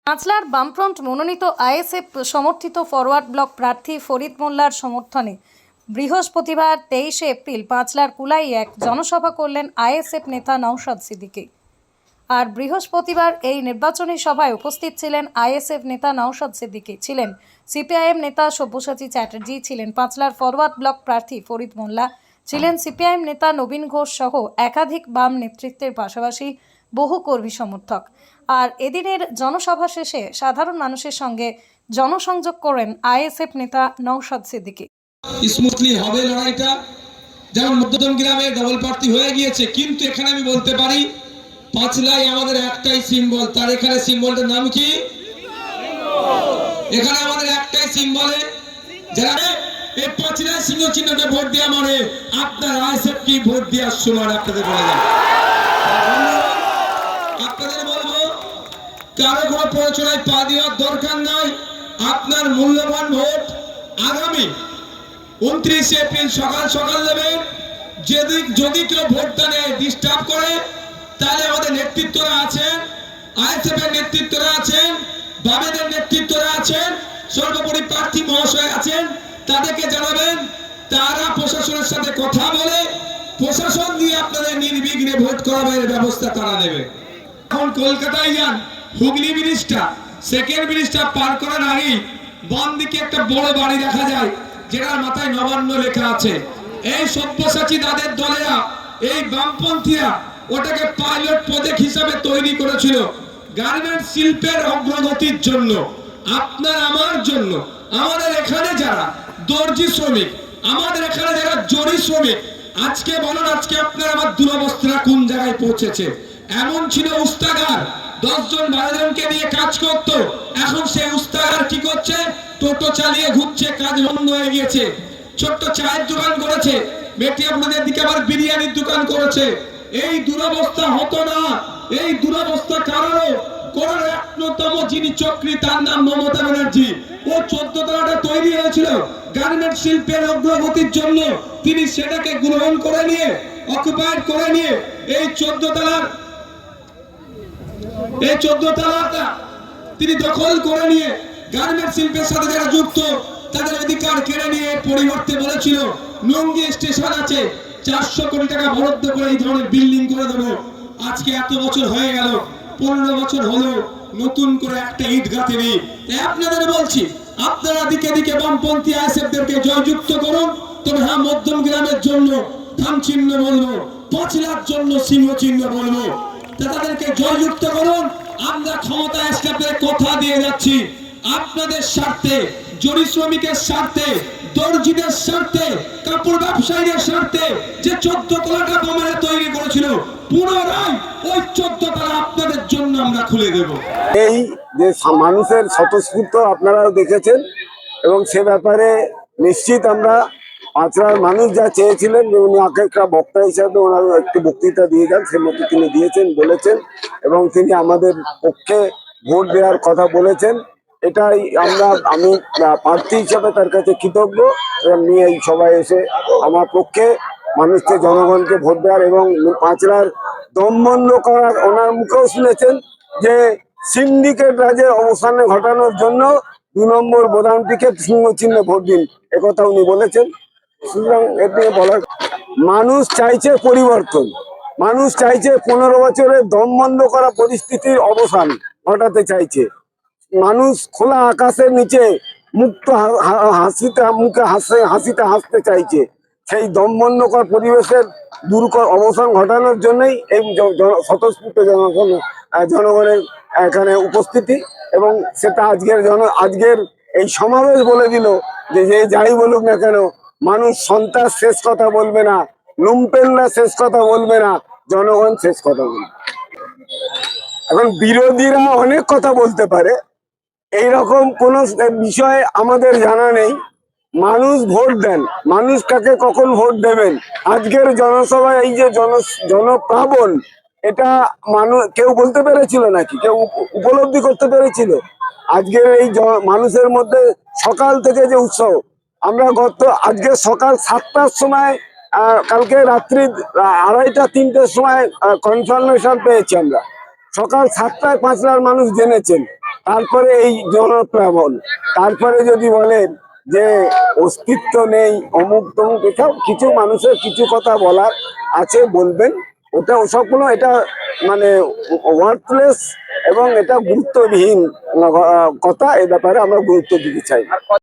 পাঁচলার বামফ্রন্ট মনোনীত আইএসএফ সমর্থিত ফরওয়ার্ড ব্লক প্রার্থী ফরিদ মোল্লার সমর্থনে বৃহস্পতিবার 23 এপ্রিল পাঁচলার কুলাই এক জনসভা করলেন আইএসএফ নেতা নওশাদ সিদ্দিকী। আর বৃহস্পতিবার এই নির্বাচনী সভায় উপস্থিত ছিলেন আইএসএফ নেতা নওশাদ সিদ্দিকী, ছিলেন সিপিআইএম নেতা সব্যসাচী চ্যাটার্জি, ছিলেন পাঁচলার ফরওয়ার্ড ব্লক প্রার্থী ফরিদ মোল্লা, ছিলেন সিপিআইএম নেতা নবীন ঘোষ সহ একাধিক বাম নেতৃত্বের পাশাপাশি বহু কর্মী সমর্থক। আর এদিনের জনসভা শেষে সাধারণ মানুষের সঙ্গে জনসংযোগ করেন আইএসএফ নেতা নওশাদ সিদ্দিকী। স্মুথলি হবে লড়াইটা, যেমন মধ্যম গ্রামে ডবল প্রার্থী হয়ে গিয়েছে, কিন্তু এখানে আমি বলতে পারি পাঁচলাই আমাদের একটাই সিম্বল। তার এখানে সিম্বলটার নাম কি? এখানে আমাদের একটাই সিম্বলে যারা এই পাঁচলাই সিংহ চিহ্নকে ভোট দেওয়া মানে আপনার আইএসএফ কি ভোট দেওয়ার সময় আপনাদের বলে যায়। আপনাদের বলবো কারো কোনো প্ররোচনায় পা দেওয়ার দরকার নাই। আপনার মূল্যবান ভোট আগামী 29 এপ্রিল সকাল সকাল দেবেন। যদি কেউ ভোটদানে ডিস্টার্ব করে তাহলে আমাদের নেতৃত্বরা আছেন, আইএসএফ এর নেতৃত্বরা আছেন, বামেদের নেতৃত্বরা আছেন, সর্বোপরি প্রার্থী মহাশয় আছেন, তাদেরকে জানাবেন। তারা প্রশাসনের সাথে কথা বলে প্রশাসন দিয়ে আপনাদের নির্বিঘ্নে ভোট করাবের ব্যবস্থা তারা নেবে। এখন কলকাতায় যান, হুগলি ব্রিজটা সেকেন্ড ব্রিজটা পার করার আগেই বাম দিকে একটা বড় বাড়ি দেখা যায়, যেটার মাথায় নবান্ন লেখা আছে। এই সব্যসাচী তাদের দলেরা, এই বামপন্থীরা ওটাকে পাইলট প্রজেক্ট হিসাবে তৈরি করেছিল গার্মেন্ট শিল্পের অগ্রগতির জন্য, আপনার আমার জন্য। আমাদের এখানে যারা দর্জি শ্রমিক, আমাদের এখানে যারা জরি শ্রমিক, আজকে বলুন আজকে আপনার আমার দুরবস্থা কোন জায়গায় পৌঁছেছে। এমন ছিল উস্তাগার 10 জন 12 জনকে নিয়ে কাজ করতো, এখন সেই উস্তাগার কি করছে? টোটো চালিয়ে ঘুরছে, কাজ বন্ধ হয়ে গিয়েছে। ছোট্ট চায়ের দোকান করেছে, বেটি আপনাদের দিকে আবার বিরিয়ানির দোকান করেছে। এই দুরবস্থা হতো না। এই দুরবস্থা কারণে কোন একতম যিনি চক্রী, তার নাম মমতা ব্যানার্জি। ও 14 তলাটা তৈরি হয়েছিল গার্মেন্ট শিল্পের অগ্রগতির জন্য। তিনি সেটাকে গ্রহণ করে নিয়ে, অকুপায়েড করে নিয়ে এই 14 তলাটা তিনি দখল করে নিয়ে গার্মেন্ট শিল্পের সাথে যারা যুক্ত তাদের অধিকার কেড়ে নিয়ে পরিবর্তে বলেছিল লুঙ্গি স্টেশন আছে, 400 কোটি টাকা বরাদ্দ করে এই ধরনের বিল্ডিং করে দেবো। আজকে এত বছর হয়ে গেল, 15 বছর হলো নতুন করে একটা ইট গাঁথেনি। তাই আপনাদের বলছি, আপনারা দিকে দিকে বামপন্থী আইএসএফদেরকে জয়যুক্ত করুন। তবে হ্যাঁ, মধ্যম গ্রামের জন্য ধান চিহ্ন বলবো, পাঁচলার জন্য সিংহ চিহ্ন বলবো। তাদেরকে জয়যুক্ত করুন। আমরা ক্ষমতা আসলে কথা দিয়ে যাচ্ছি, আপনাদের স্বার্থে, জরি শ্রমিকের স্বার্থে, দর্জিদের স্বার্থে, কাপড় ব্যবসায়ীদের স্বার্থে যে 14 তলাটা বোমারে তৈরি করেছিল, পুনরায় ওই 14 তলা আপনাদের জন্য আমরা খুলে দেব। এই যে মানুষের স্বতঃস্ফূর্ত আপনারাও দেখেছেন, এবং সে ব্যাপারে নিশ্চিত আমরা পাঁচলার মানুষ যা চেয়েছিলেন যে উনি একটা বক্তা হিসাবে ওনার একটি বক্তৃতা দিয়ে যান, সে মতো তিনি দিয়েছেন, বলেছেন, এবং তিনি আমাদের পক্ষে ভোট দেওয়ার কথা বলেছেন। এটাই আমি প্রার্থী হিসাবে তার কাছে কৃতজ্ঞ, এবং নিয়ে এই সবাই এসে আমার পক্ষে মানুষকে, জনগণকে ভোট দেওয়ার এবং পাঁচলার দম বন্ধ করার, ওনার মুখেও শুনেছেন যে সিন্ডিকেট রাজের অবসানে ঘটানোর জন্য 2 নম্বর বোতামটিকে সিংহ চিহ্নে ভোট দিন, একথা উনি বলেছেন। সুতরাং এটি বলার, মানুষ চাইছে পরিবর্তন, মানুষ চাইছে 15 বছরের দম বন্ধ করা পরিস্থিতির অবসান ঘটাতে চাইছে। মানুষ খোলা আকাশের নিচে মুক্ত হাসিতে হাসতে চাইছে। সেই দমবন্ধকর পরিবেশের অবসান ঘটানোর জন্যই এই স্বতঃস্ফূর্ত জনগণের এখানে উপস্থিতি, এবং সেটা আজকের এই সমাবেশ বলে দিল যে যাই বলুক না কেন, মানুষ সন্ত্রাস শেষ কথা বলবে না, লুম্পেনরা শেষ কথা বলবে না, জনগণ শেষ কথা বলবে। এখন বিরোধীরা অনেক কথা বলতে পারে, এইরকম কোন বিষয়ে আমাদের জানা নেই। মানুষ ভোট দেন, মানুষ কাকে কখন ভোট দেবেন। আজকের জনসভায় এই যে জনপ্লাবন, এটা কেউ বলতে পেরেছিল নাকি? কেউ উপলব্ধি করতে পেরেছিল? আজকের এই মানুষের মধ্যে সকাল থেকে যে উৎসব, আমরা আজকে সকাল 7টার সময়, কালকে রাত্রি 2:30-3টের সময় কনফার্মেশন পেয়েছি আমরা। সকাল 7টায় পাঁচলার মানুষ জেনেছেন তারপরে এই জনপ্লাবন, তারপরে যদি বলেন যে অস্তিত্ব নেই অমুক তমুক, এটাও কিছু মানুষের কিছু কথা বলার আছে, বলবেন। ওটা ওসবগুলো এটা মানে ওয়ার্থলেস এবং এটা গুরুত্ববিহীন কথা। এই ব্যাপারে আমরা গুরুত্ব দিতে চাই।